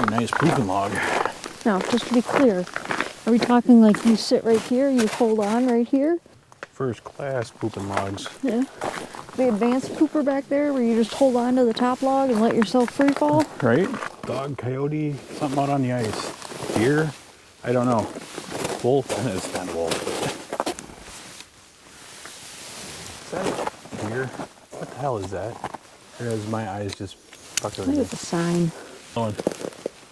nice pooping log. Now, just to be clear, are we talking like you sit right here, you hold on right here? First class pooping logs. Yeah. The advanced pooper back there where you just hold on to the top log and let yourself free fall? Right? Dog, coyote, something out on the ice. Deer? I don't know. Wolf? It's kind of wolf. Is that a deer? What the hell is that? There's my eyes just fucked I think over. it's a sign.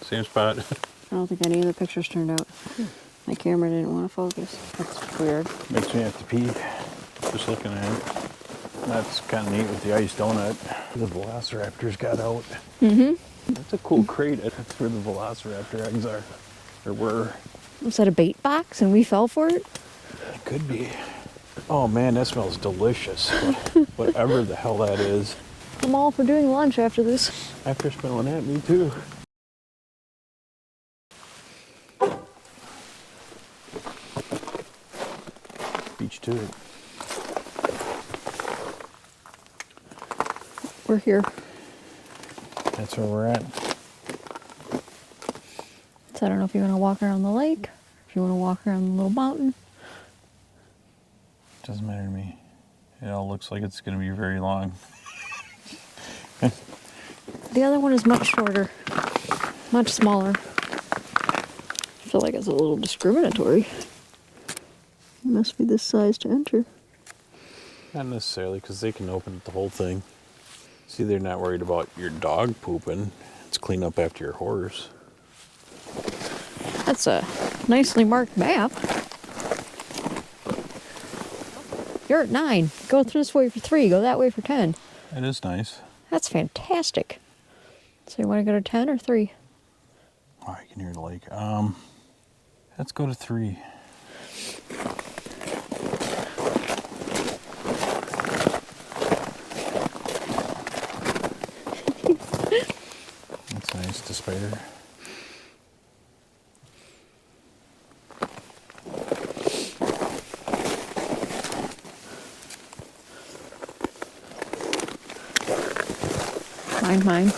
Same spot. I don't think any of the pictures turned out. My camera didn't want to focus. That's weird. Makes me have to pee. Just looking at it. That's kind of neat with the ice donut. The velociraptors got out. Mm-hmm. That's a cool crate. That's where the velociraptor eggs are. Or were. Was that a bait box and we fell for it? It could be. Oh man, that smells delicious. Whatever the hell that is. I'm all for doing lunch after this. After smelling that, me too. Beach to it. We're here. That's where we're at. So I don't know if you want to walk around the lake, if you want to walk around the little mountain. Doesn't matter to me. It all looks like it's going to be very long. The other one is much shorter, much smaller. I feel like it's a little discriminatory. It must be this size to enter. Not necessarily, because they can open the whole thing. See, they're not worried about your dog pooping. It's clean up after your horse. That's a nicely marked map. You're at 9. Go through this way for 3. Go that way for 10. It is nice. That's fantastic. So you want to go to 10 or 3? Oh, I can hear the lake. Let's go to 3. That's nice, the spider. Mine.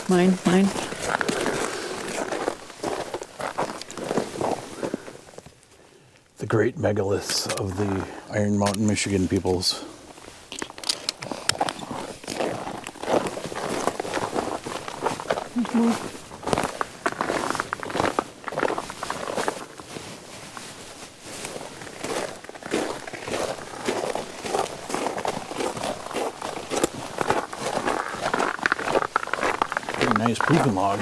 The great megaliths of the Iron Mountain, Michigan peoples. Pretty nice pooping log.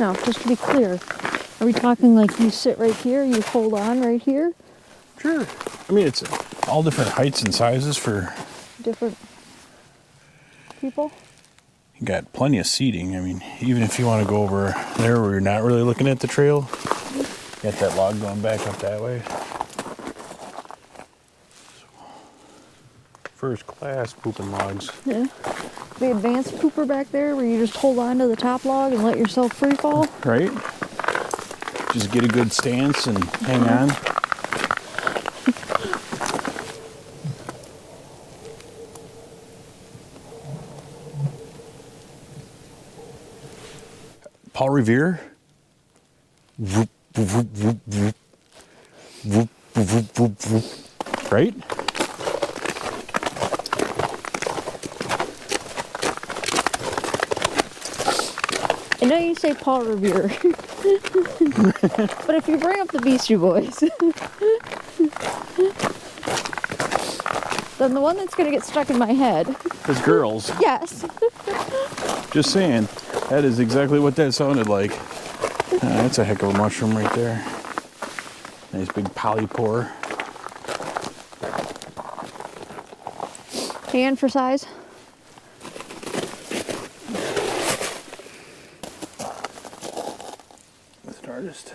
Now, just to be clear, are we talking like you sit right here, you hold on right here? Sure. I mean, it's all different heights and sizes for... Different people? You got plenty of seating. I mean, even if you want to go over there where you're not really looking at the trail, got that log going back up that way. First class pooping logs. Yeah. The advanced pooper back there where you just hold on to the top log and let yourself free fall? Right? Just get a good stance and hang on. Paul Revere. Whoop, whoop, whoop, whoop. Whoop, whoop, whoop, whoop. Right? I know you say Paul Revere, but if you bring up the Beastie Boys, then the one that's going to get stuck in my head As girls. Yes. Just saying. That is exactly what that sounded like. That's a heck of a mushroom right there. Nice big polypore. Hand for size. It's an artist.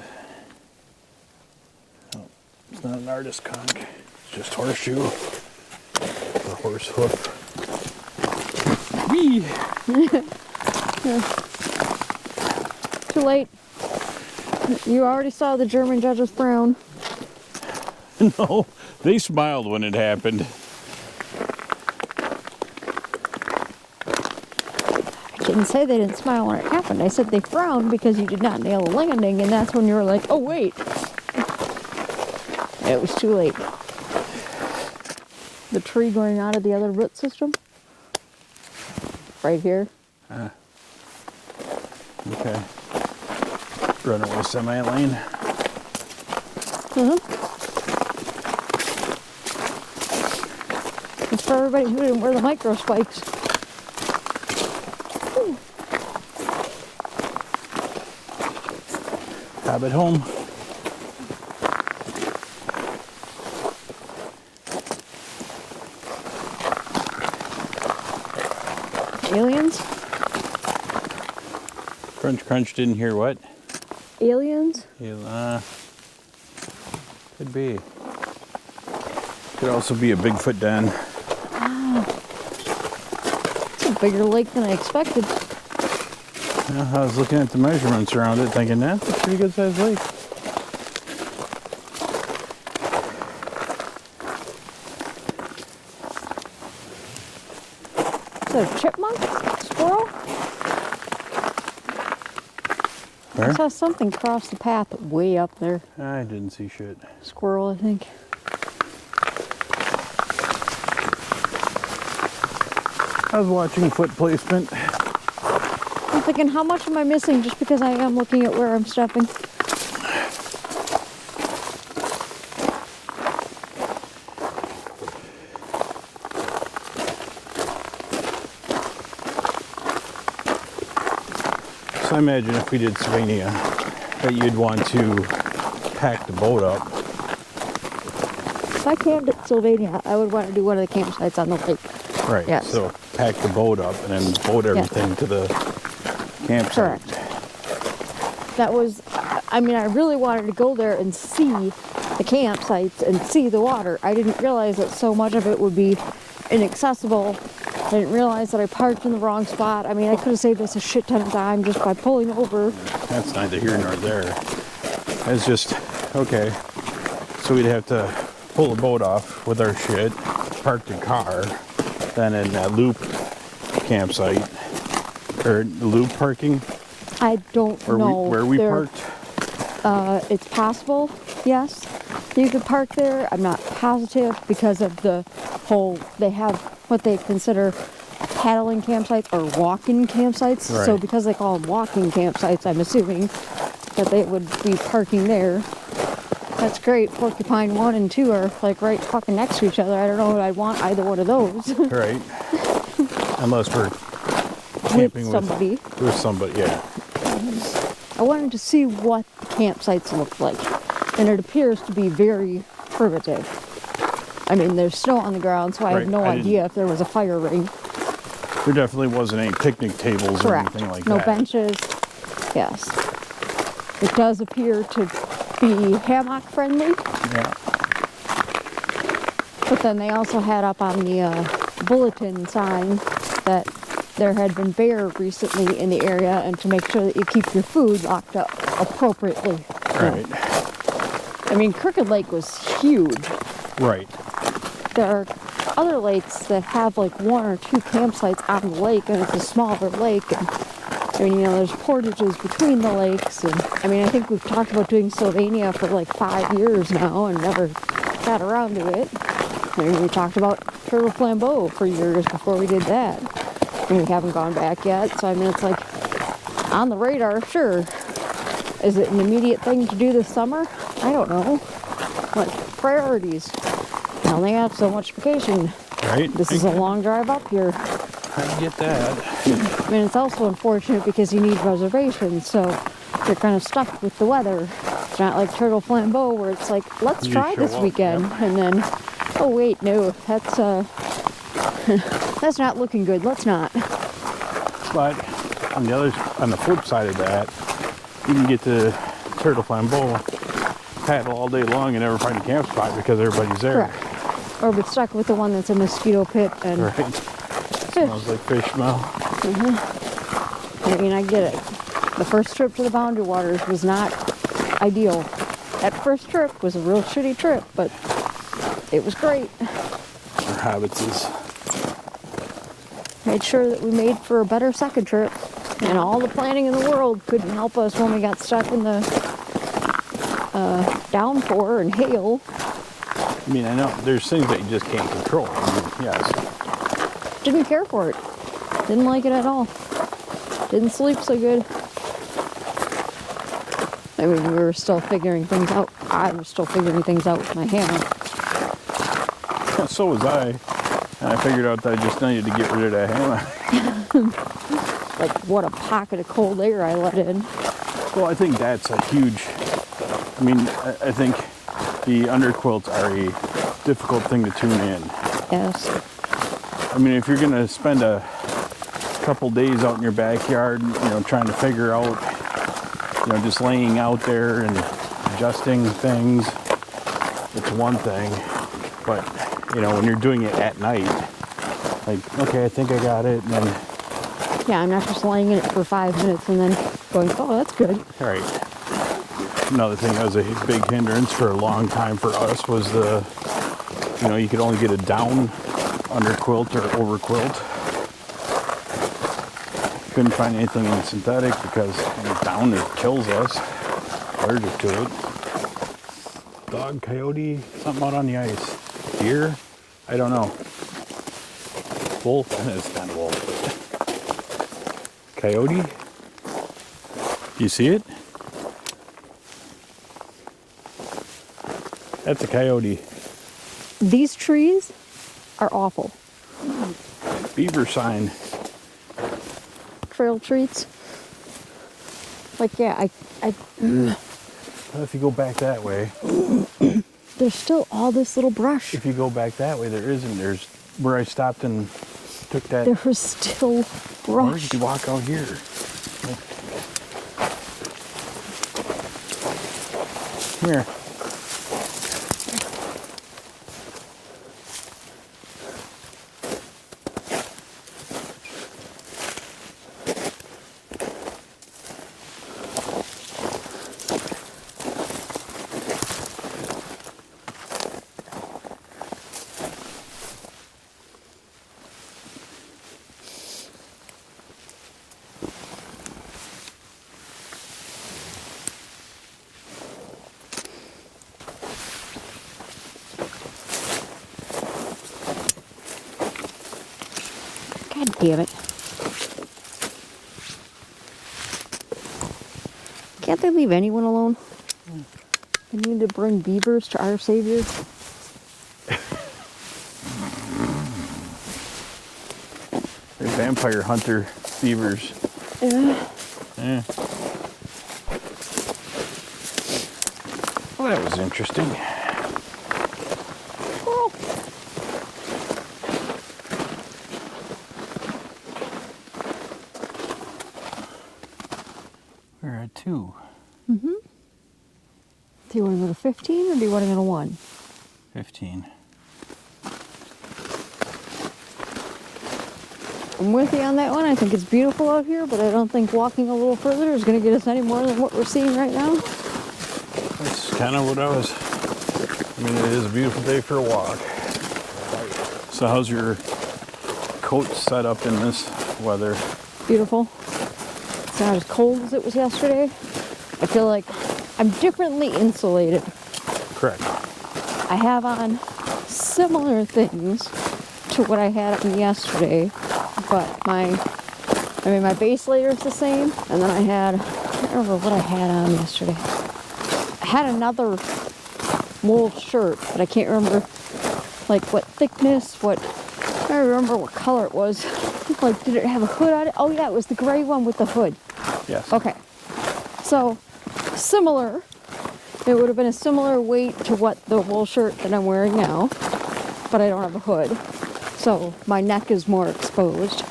No, it's not an artist conch. It's just horseshoe. Or horse hoof. Whee! Too late. You already saw the German judge's frown. No, they smiled when it happened. didn't say they didn't smile when it happened. I said they frowned because you did not nail the landing, and that's when you were like, oh, wait. It was too late. The tree going out of the other root system. Right here. Okay. Runaway semi lane. It's for everybody who didn't wear the micro spikes. Habit home. Aliens? Crunch, crunch, didn't hear what? Aliens? Yeah, could be. Could also be a Bigfoot den. It's a bigger lake than I expected. Yeah, I was looking at the measurements around it thinking that's a pretty good sized lake. Is that a chipmunk? Squirrel? Where? I saw something cross the path way up there. I didn't see shit. Squirrel, I think. I was watching foot placement. I'm thinking, how much am I missing just because I am looking at where I'm stepping? So I imagine if we did Slovenia, that you'd want to pack the boat up. If I camped at Sylvania, I would want to do one of the campsites on the lake. Right. Yes. So pack the boat up and then boat everything to the campsite. Correct. That was, I mean, I really wanted to go there and see the campsites and see the water. I didn't realize that so much of it would be inaccessible. I didn't realize that I parked in the wrong spot. I mean, I could have saved us a shit ton of time just by pulling over. That's neither here nor there. It's just, okay, so we'd have to pull the boat off with our shit, park the car, then in that loop campsite, or loop parking, I don't know. Where we parked. It's possible, yes. You could park there. I'm not positive because of the whole, they have what they consider paddling campsites or walking campsites. Right. So because they call them walking campsites, I'm assuming that they would be parking there. That's great. Porcupine 1 and 2 are like right fucking next to each other. I don't know if I'd want either one of those. Right. Unless we're camping somebody. With somebody, yeah. I wanted to see what the campsites looked like, and it appears to be very primitive. I mean, there's snow on the ground, so I have no idea if there was a fire ring. There definitely wasn't any picnic tables Correct. or anything like No that. benches. Yes. It does appear to be hammock friendly, Yeah. but then they also had up on the bulletin sign that there had been bear recently in the area, and to make sure that you keep your food locked up appropriately. Right. I mean, Crooked Lake was huge. Right. There are other lakes that have like 1 or 2 campsites on the lake, and it's a smaller lake. And, I mean, you know, there's portages between the lakes, and I mean, I think we've talked about doing Sylvania for like 5 years now and never got around to it. I mean, we talked about Turtle Flambeau for years before we did that. And we haven't gone back yet, so I mean, it's like on the radar, sure. Is it an immediate thing to do this summer? I don't know. Like, priorities. I only have so much vacation. Right. This is a long drive up here. I get that. I mean, it's also unfortunate because you need reservations, so you're kind of stuck with the weather. It's not like Turtle Flambeau where it's like, let's You try show this up, weekend, yep. and then, oh wait, no, that's that's not looking good. Let's not. But on the flip side of that, you can get to Turtle Flambeau, paddle all day long and never find a camp spot because everybody's there. Correct. Or be stuck with the one that's a mosquito pit and Right. Smells like fish smell. I mean, I get it. The first trip to the Boundary Waters was not ideal. That first trip was a real shitty trip, but it was great. Our habits is made sure that we made for a better second trip. And all the planning in the world couldn't help us when we got stuck in the downpour and hail. I mean, I know there's things that you just can't control. I mean, yes. Didn't care for it. Didn't like it at all. Didn't sleep so good. I mean, we were still figuring things out. I was still figuring things out with my hammock. So was I. And I figured out that I just needed to get rid of that hammock. Like, what a pocket of cold air I let in. Well, I think that's a huge, I mean, I think the underquilts are a difficult thing to tune in. Yes. I mean, if you're going to spend a couple days out in your backyard, you know, trying to figure out, you know, just laying out there and adjusting things, it's one thing. But, you know, when you're doing it at night, like, okay, I think I got it, and then... Yeah, I'm not just laying in it for 5 minutes and then going, oh, that's good. All right. Another thing that was a big hindrance for a long time for us was the, you know, you could only get a down under quilt or over quilt. Couldn't find anything in synthetic because down it kills us. Allergic to it. Dog, coyote, something out on the ice. Deer? I don't know. Wolf? It's not a wolf. Coyote? You see it? That's a coyote. These trees are awful. Beaver sign. Trail treats. Like, yeah, Well, if you go back that way. There's still all this little brush. If you go back that way, there isn't. There's where I stopped and took that. There was still brush. Where did you walk out here? Here. God damn it. Can't they leave anyone alone? They need to bring beavers to our savior. They're vampire hunter beavers. Yeah. Yeah. Well, that was interesting. Well, We're at 2. do you want to go to 15 or do you want to go to 1? 15. I'm with you on that one. I think it's beautiful out here, but I don't think walking a little further is going to get us any more than what we're seeing right now. That's kind of what I was. I mean, it is a beautiful day for a walk. So, how's your coat set up in this weather? Beautiful. It's not as cold as it was yesterday. I feel like I'm differently insulated. Correct. I have on similar things to what I had on yesterday, but my base layer is the same, and then I can't remember what I had on yesterday. I had another wool shirt, but I can't remember like what thickness, I don't remember what color it was. Like, did it have a hood on it? Oh yeah, it was the gray one with the hood. Yes. Okay. So, similar. It would have been a similar weight to what the wool shirt that I'm wearing now, but I don't have a hood. So, my neck is more exposed,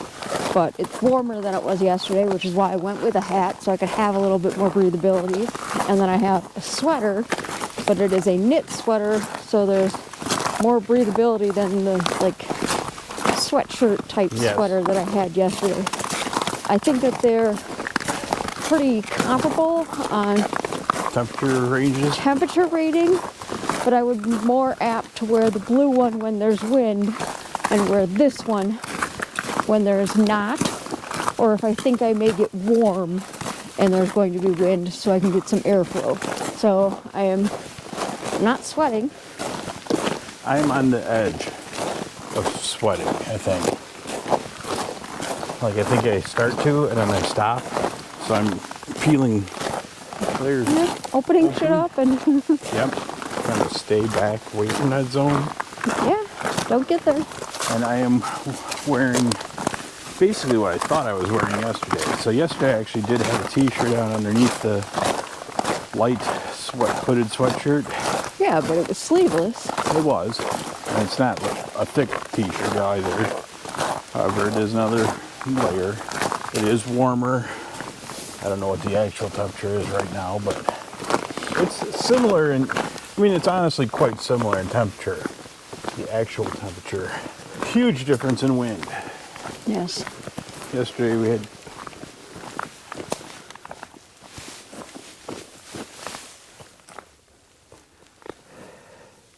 but it's warmer than it was yesterday, which is why I went with a hat, so I could have a little bit more breathability. And then I have a sweater, but it is a knit sweater, so there's more breathability than the, like, sweatshirt type sweater that I had yesterday. I think that they're pretty comparable on temperature rating, but I would be more apt to wear the blue one when there's wind and wear this one when there's not, or if I think I may get warm and there's going to be wind so I can get some airflow. So I am not sweating. I'm on the edge of sweating, I think. Like, I think I start to, and then I stop. So I'm feeling clear. Yeah, opening shit up and Yep. Trying to stay back, wait in that zone. yeah, don't get there. And I am wearing basically what I thought I was wearing yesterday. So yesterday I actually did have a t-shirt on underneath the light hooded sweatshirt. Yeah, but it was sleeveless. It was. And it's not a thick t-shirt either. However, it is another layer. It is warmer. I don't know what the actual temperature is right now, but it's similar in, I mean, it's honestly quite similar in temperature. The actual temperature. Huge difference in wind. Yes. Yesterday we had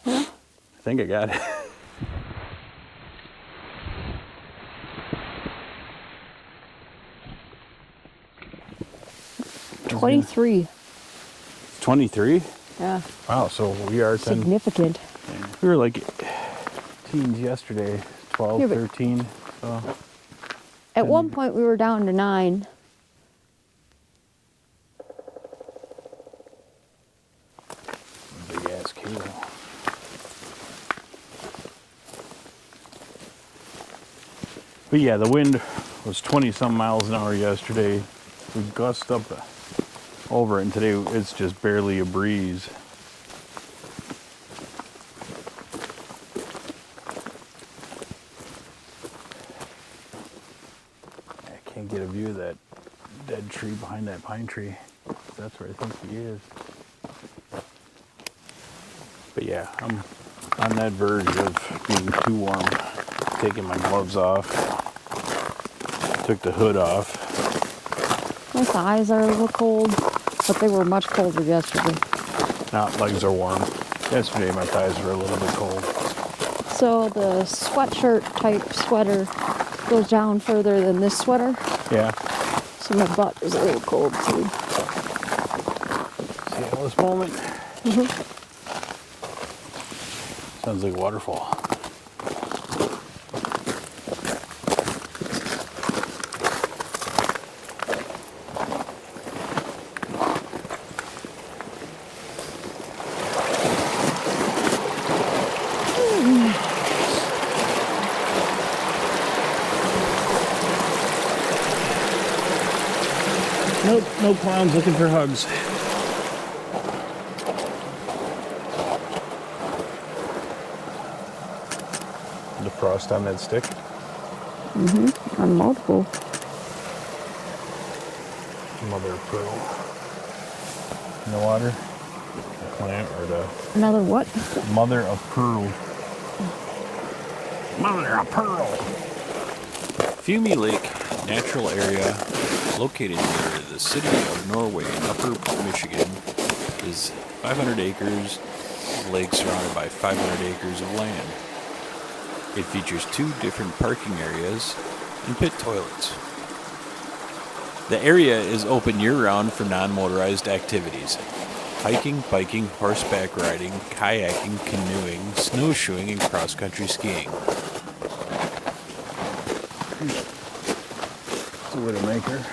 I think I got it. 23. 23? Yeah. Wow, so we are 10. Significant. We were like teens yesterday, 12, Yeah, but 13. So at one point we were down to 9. big ass cable. But yeah, the wind was 20 some miles an hour yesterday. We gusted up over it, and today it's just barely a breeze. I can't get a view of that dead tree behind that pine tree. That's where I think he is. But yeah, I'm on that verge of being too warm. Taking my gloves off. Took the hood off. My thighs are a little cold, but they were much colder yesterday. Now legs are warm. Yesterday my thighs were a little bit cold. So the sweatshirt type sweater goes down further than this sweater. Yeah. So my butt is a little cold too. See how this moment? Sounds like a waterfall. No clowns looking for hugs. The frost on that stick. On multiple. Mother of pearl. In the water. The plant or the Another what? mother of pearl. Mother of pearl. Fumee Lake Natural Area, located near the city of Norway in Upper Michigan, is 500 acres of lake surrounded by 500 acres of land. It features 2 different parking areas and pit toilets. The area is open year-round for non-motorized activities: hiking, biking, horseback riding, kayaking, canoeing, snowshoeing, and cross-country skiing. It's a Widowmaker.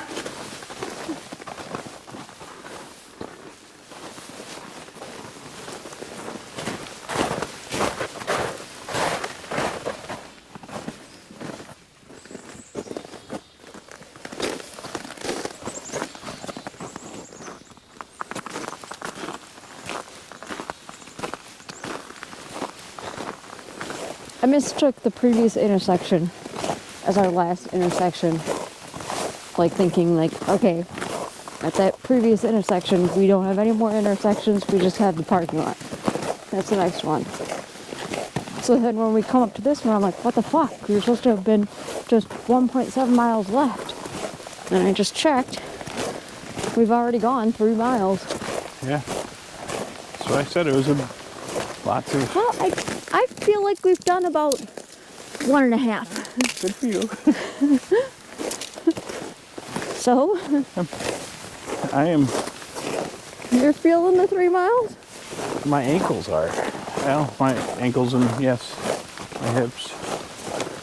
I mistook the previous intersection as our last intersection. Like thinking like, okay, at that previous intersection, we don't have any more intersections, we just have the parking lot. That's the next one. So then when we come up to this one, I'm like, what the fuck? We were supposed to have been just 1.7 miles left. And I just checked. We've already gone 3 miles. Yeah. So I said it was a lot to. Well, I feel like we've done about 1.5. Good for you. So, you're feeling the 3 miles? My ankles are. Well, my ankles and, yes, my hips.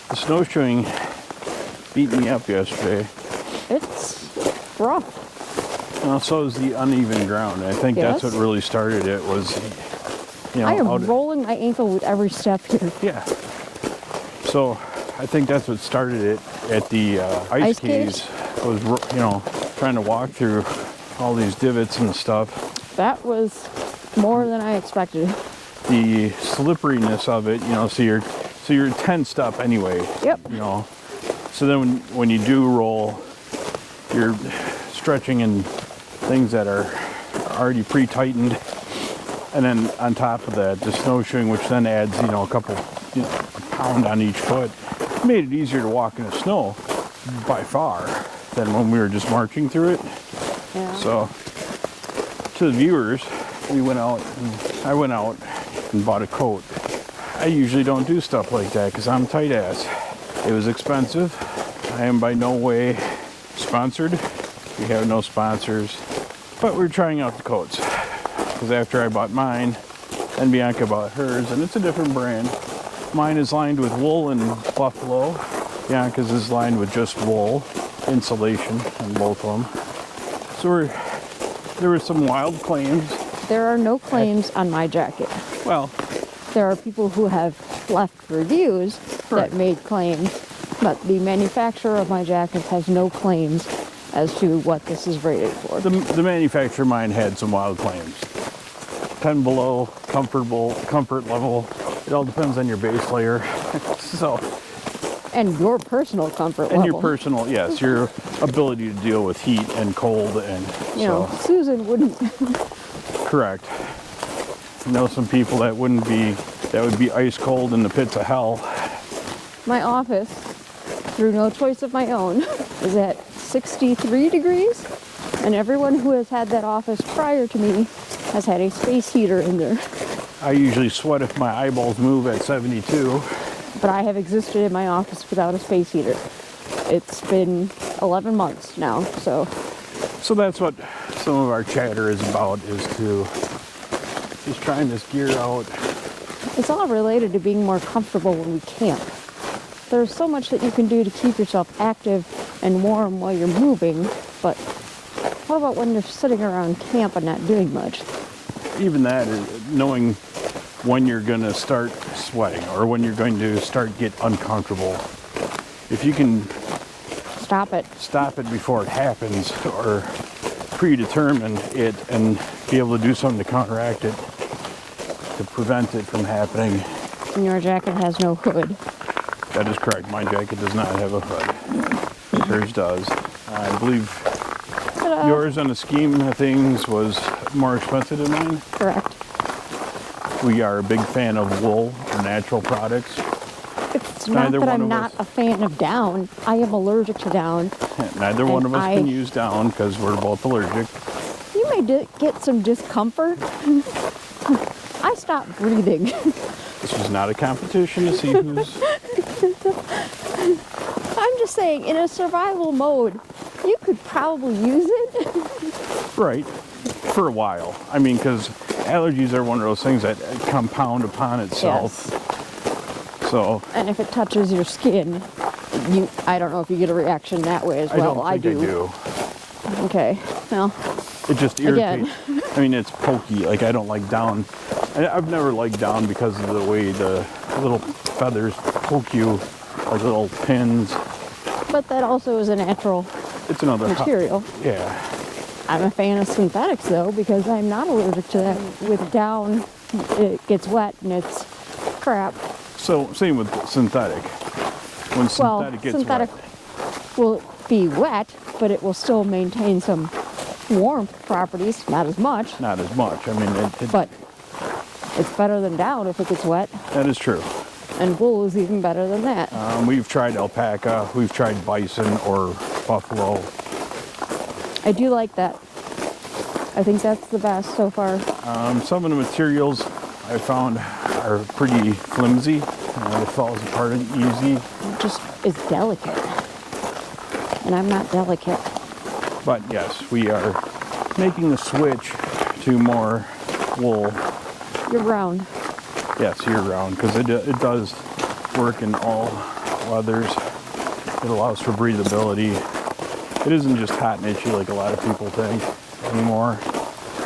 The snowshoeing beat me up yesterday. It's rough. Well, so is the uneven ground. I think that's what really started it was, I am rolling my ankle with every step here. Yeah. So I think that's what started it at the ice caves. Was, trying to walk through all these divots and stuff. That was more than I expected. The slipperiness of it, so you're tensed up anyway. Yep. So then when you do roll, you're stretching in things that are already pre-tightened, and then on top of that, the snowshoeing, which then adds, a couple, a pound on each foot, made it easier to walk in the snow by far than when we were just marching through it. Yeah. So to the viewers, I went out and bought a coat. I usually don't do stuff like that because I'm tight ass. It was expensive. I am by no way sponsored. We have no sponsors, but we're trying out the coats because after I bought mine, then Bianca bought hers, and it's a different brand. Mine is lined with wool and buffalo. Bianca's is lined with just wool, insulation on both of them. So there were some wild claims. There are no claims on my jacket. Well, there are people who have left reviews that made claims, but the manufacturer of my jacket has no claims as to what this is rated for. The manufacturer of mine had some wild claims. 10 below, comfort level. It all depends on your base layer. And your personal comfort level. And your personal, yes, your ability to deal with heat and cold and Susan wouldn't. Correct. I know some people that would be ice cold in the pits of hell. My office, through no choice of my own, is at 63 degrees, and everyone who has had that office prior to me has had a space heater in there. I usually sweat if my eyeballs move at 72. But I have existed in my office without a space heater. It's been 11 months now, so. So that's what some of our chatter is about, is just trying this gear out. It's all related to being more comfortable when we camp. There's so much that you can do to keep yourself active and warm while you're moving, but what about when you're sitting around camp and not doing much? Even that is knowing when you're going to start sweating or when you're going to get uncomfortable. If you can stop it before it happens, or predetermine it and be able to do something to counteract it, to prevent it from happening. And your jacket has no hood. That is correct. My jacket does not have a hood. Yours does. I believe yours on the scheme of things was more expensive than mine. Correct. We are a big fan of wool or natural products. It's not that I'm not a fan of down. I am allergic to down. Neither one of us can use down because we're both allergic. You may get some discomfort. I stopped breathing. This was not a competition to see who's... I'm just saying, in a survival mode, you could probably use it. Right. For a while. I mean, because allergies are one of those things that compound upon itself. Yes. So. And if it touches your skin, I don't know if you get a reaction that way as well. I do. Okay. Well. It just irritates. I mean, it's pokey. Like, I don't like down. I've never liked down because of the way the little feathers poke you like little pins. But that also is a natural material. Yeah. I'm a fan of synthetics, though, because I'm not allergic to that. With down, it gets wet and it's crap. So, same with synthetic. When synthetic gets wet. Will be wet, but it will still maintain some warmth properties. Not as much. Not as much. I mean, but it's better than down if it gets wet. That is true. And wool is even better than that. We've tried alpaca. We've tried bison or buffalo. I do like that. I think that's the best so far. Some of the materials I found are pretty flimsy. It falls apart easy. just is delicate. And I'm not delicate. But yes, we are making the switch to more wool. You're round. Yes, year round, because it does work in all weathers. It allows for breathability. It isn't just hot and itchy like a lot of people think anymore.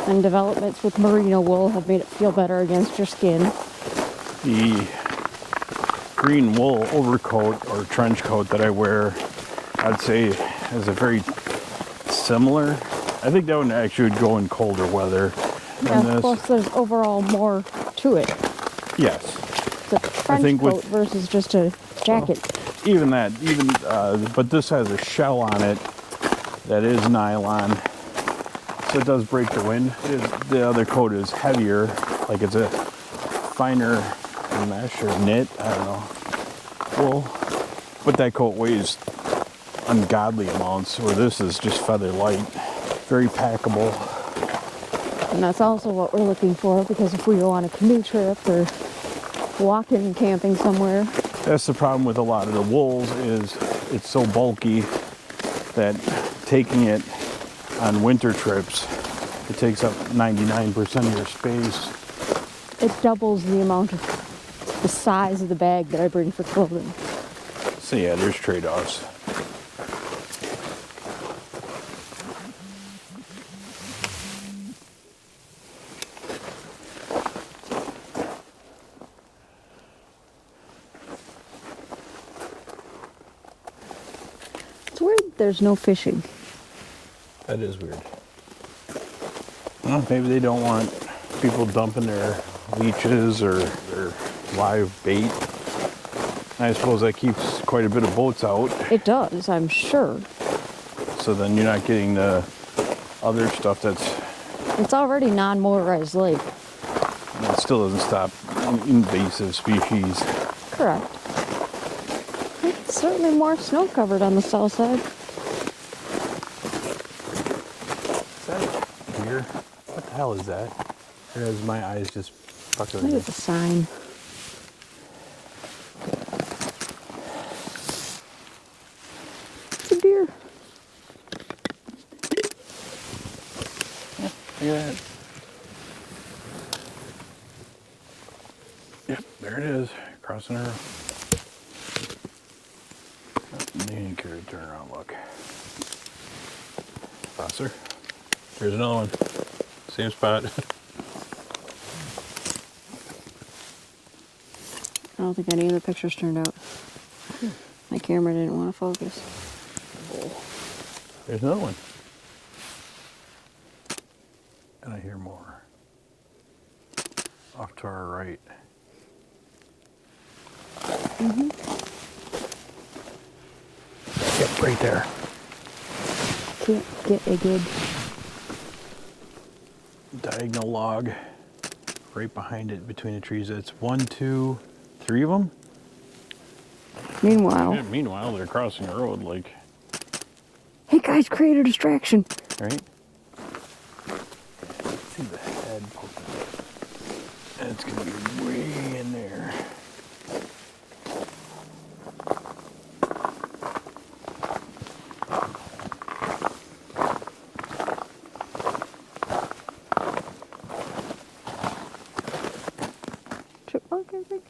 And developments with merino wool have made it feel better against your skin. The green wool overcoat or trench coat that I wear, I'd say is a very similar. I think that one actually would go in colder weather than Yeah, this. plus there's overall more to it. Yes. It's a trench coat versus just a jacket. Even that, but this has a shell on it that is nylon, so it does break the wind. The other coat is heavier, like it's a finer mesh or knit, I don't know, wool. But that coat weighs ungodly amounts, where this is just feather light, very packable. And that's also what we're looking for, because if we go on a canoe trip or walking and camping somewhere. That's the problem with a lot of the wools, is it's so bulky that taking it on winter trips, it takes up 99% of your space. It doubles the amount of the size of the bag that I bring for clothing. So yeah, there's trade-offs. It's weird there's no fishing. That is weird. Well, maybe they don't want people dumping their leeches or their live bait. I suppose that keeps quite a bit of boats out. It does, I'm sure. So then you're not getting the other stuff that's... It's already non-motorized lake. It still doesn't stop invasive species. Correct. It's certainly more snow covered on the south side. Is that a deer? What the hell is that? Or is my eyes just fucking... Look at the sign. It's a deer. Look at that. Yep, there it is, crossing her. You didn't care to turn around, look. Crosser. There's another one. Same spot. I don't think any of the pictures turned out. My camera didn't want to focus. There's another one. And I hear more. Off to our right. Yep, right there. Can't get a good... Diagonal log right behind it between the trees. It's 1, 2, 3 of them. Meanwhile... Yeah, meanwhile, they're crossing the road, like... Hey guys, create a distraction. Right? See the head poking. And it's gonna be way in there. Chipmunk, I think?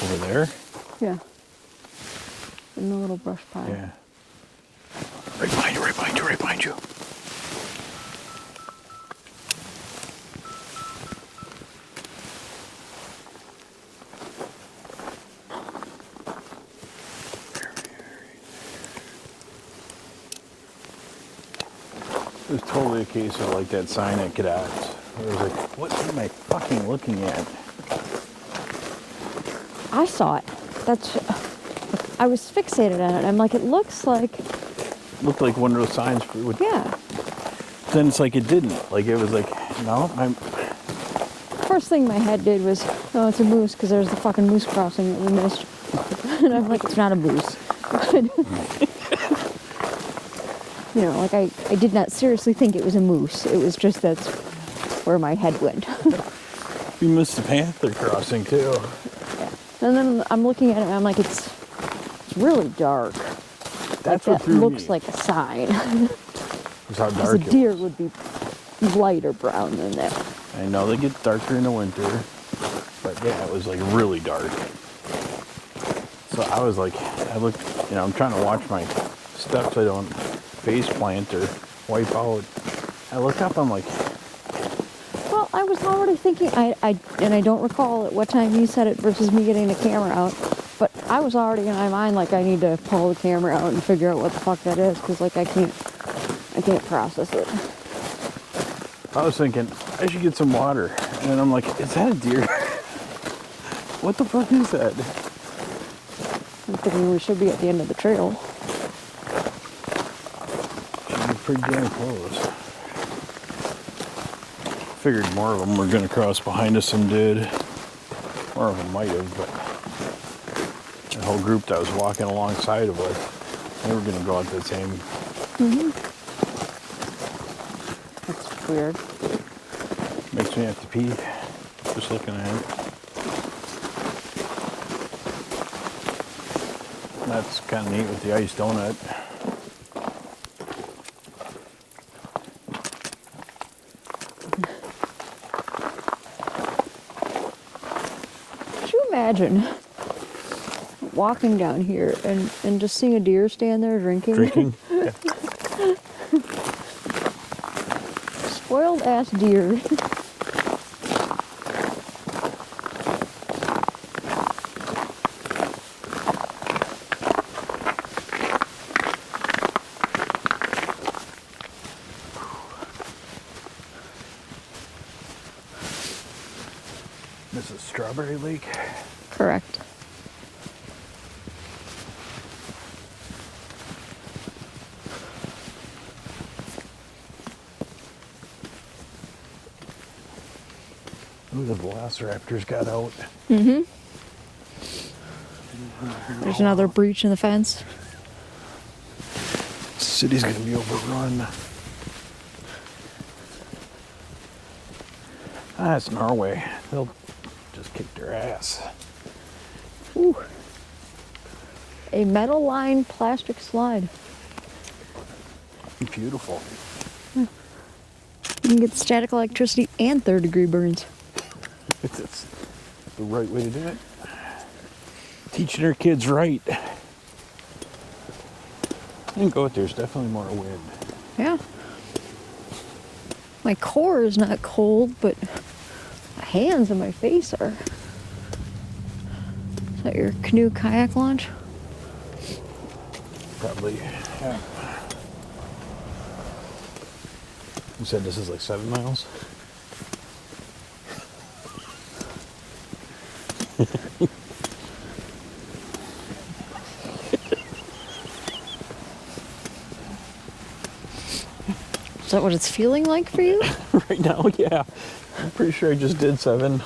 Over there? Yeah. In the little brush pile. Yeah. Right behind you, right behind you, right behind you. It was totally a case of like that sign at Cadets. It was like, what am I fucking looking at? I saw it. That's... I was fixated on it. I'm like, it looks like... Looked like one of those signs. With, Yeah. Then it's like it didn't. Like it was like, no, I'm... First thing my head did was, oh, it's a moose, because there's the fucking moose crossing that we missed. And I'm like, it's not a moose. You know, like I did not seriously think it was a moose. It was just that's where my head went. We missed the panther crossing too. Yeah. And then I'm looking at it and I'm like, it's really dark. That's like what threw looks me. like a sign. Is how Because dark a it deer was. would be lighter brown than that. I know they get darker in the winter, but yeah, it was like really dark. So I was like, I looked, I'm trying to watch my steps. I don't face plant or wipe out. I look up, I'm like, Well, I was already thinking, and I don't recall at what time you said it versus me getting the camera out, but I was already in my mind like I need to pull the camera out and figure out what the fuck that is, because like I can't process it. I was thinking I should get some water, and then I'm like, is that a deer? What the fuck is that? I'm thinking we should be at the end of the trail. Should be pretty damn close. Figured more of them were going to cross behind us than did. More of them might have, but the whole group that was walking alongside of us, they were going to go at the same. That's weird. Makes me have to pee. Just looking at it. That's kind of neat with the iced donut. Could you imagine walking down here and just seeing a deer stand there drinking? Drinking? Yeah. Spoiled ass deer. This is Strawberry Lake. Correct. Ooh, the velociraptors got out. There's another breach in the fence. City's gonna be overrun. Ah, it's Norway. They'll just kick their ass. Ooh. A metal lined plastic slide. Beautiful. You can get static electricity and 3rd-degree burns. It's the right way to do it. Teaching our kids right. You can go out there's definitely more wind. Yeah. My core is not cold, but my hands and my face are. Is that your canoe kayak launch? Probably, yeah. You said this is like 7 miles? Is that what it's feeling like for you? Right now, yeah. I'm pretty sure I just did 7.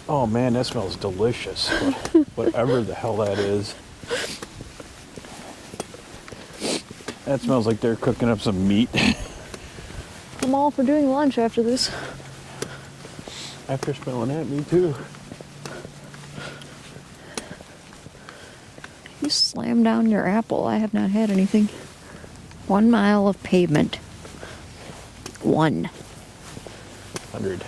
Oh man, that smells delicious. Whatever the hell that is. That smells like they're cooking up some meat. I'm all for doing lunch after this. After smelling that, me too. You slammed down your apple. I have not had anything. 1 mile of pavement. 1. 100.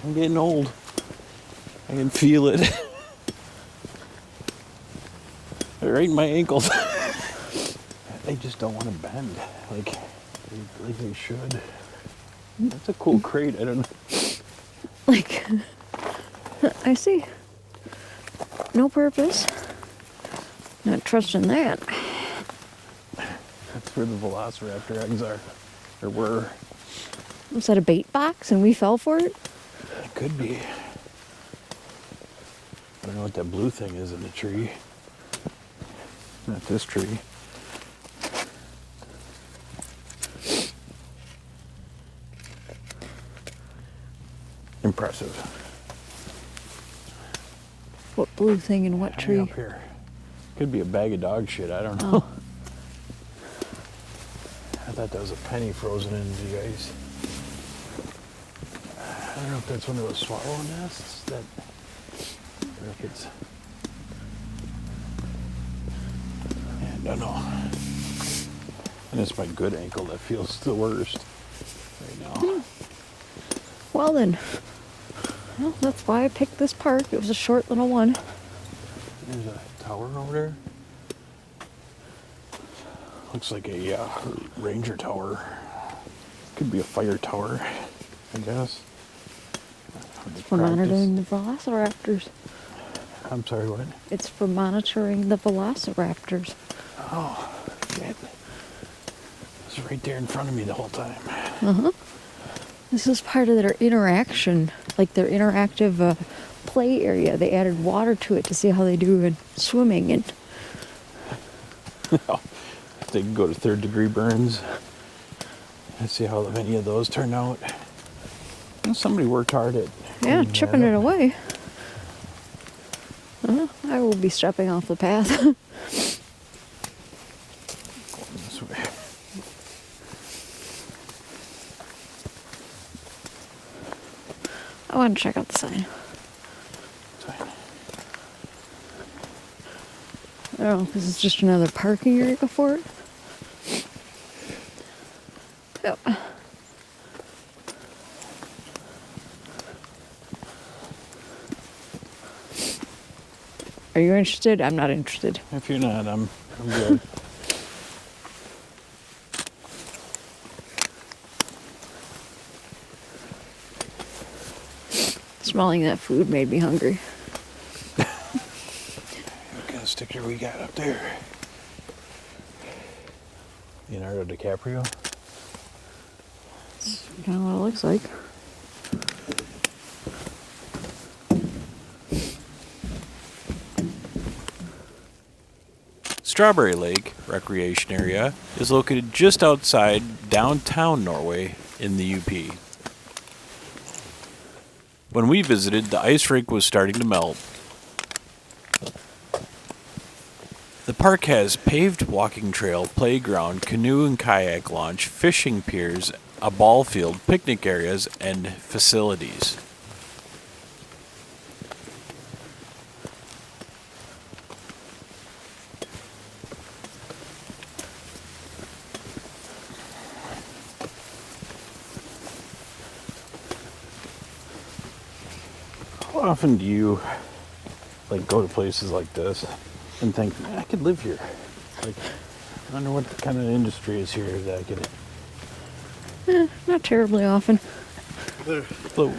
I'm getting old. I can feel it. Right in my ankles. They just don't want to bend like they should. That's a cool crate. I don't know. Like, I see. No purpose. Not trusting that. That's where the velociraptor eggs are. Or were. Was that a bait box and we fell for it? It could be. I don't know what that blue thing is in the tree. Not this tree. Impressive. What blue thing in what Hang tree? up here. Could be a bag of dog shit, I don't know. I thought that was a penny frozen into the ice. I don't know if that's one of those swallow nests that, or if it's, yeah, I don't know. And it's my good ankle that feels the worst right now. Well then, well, that's why I picked this park. It was a short little one. There's a tower over there. Looks like a ranger tower. Could be a fire tower, I guess. It's for monitoring the velociraptors. I'm sorry, what? It's for monitoring the velociraptors. Oh, shit. It's right there in front of me the whole time. Uh-huh. This is part of their interaction, like their interactive play area. They added water to it to see how they do in swimming. And they can go to third-degree burns and see how many of those turn out. Well, somebody worked hard at chipping it away. I will be stepping off the path. This way. I want to check out the sign. Fine. I don't know if this is just another parking area for it. Yep. Are you interested? I'm not interested. If you're not, I'm good. Smelling that food made me hungry. What kind of sticker we got up there? Leonardo DiCaprio? That's kind of what it looks like. Strawberry Lake Recreation Area is located just outside downtown Norway in the UP. When we visited, the ice rink was starting to melt. The park has paved walking trail, playground, canoe and kayak launch, fishing piers, a ball field, picnic areas, and facilities. How often do you like go to places like this and think, man, I could live here? Like, I wonder what kind of industry is here that I could. Not terribly often. Float.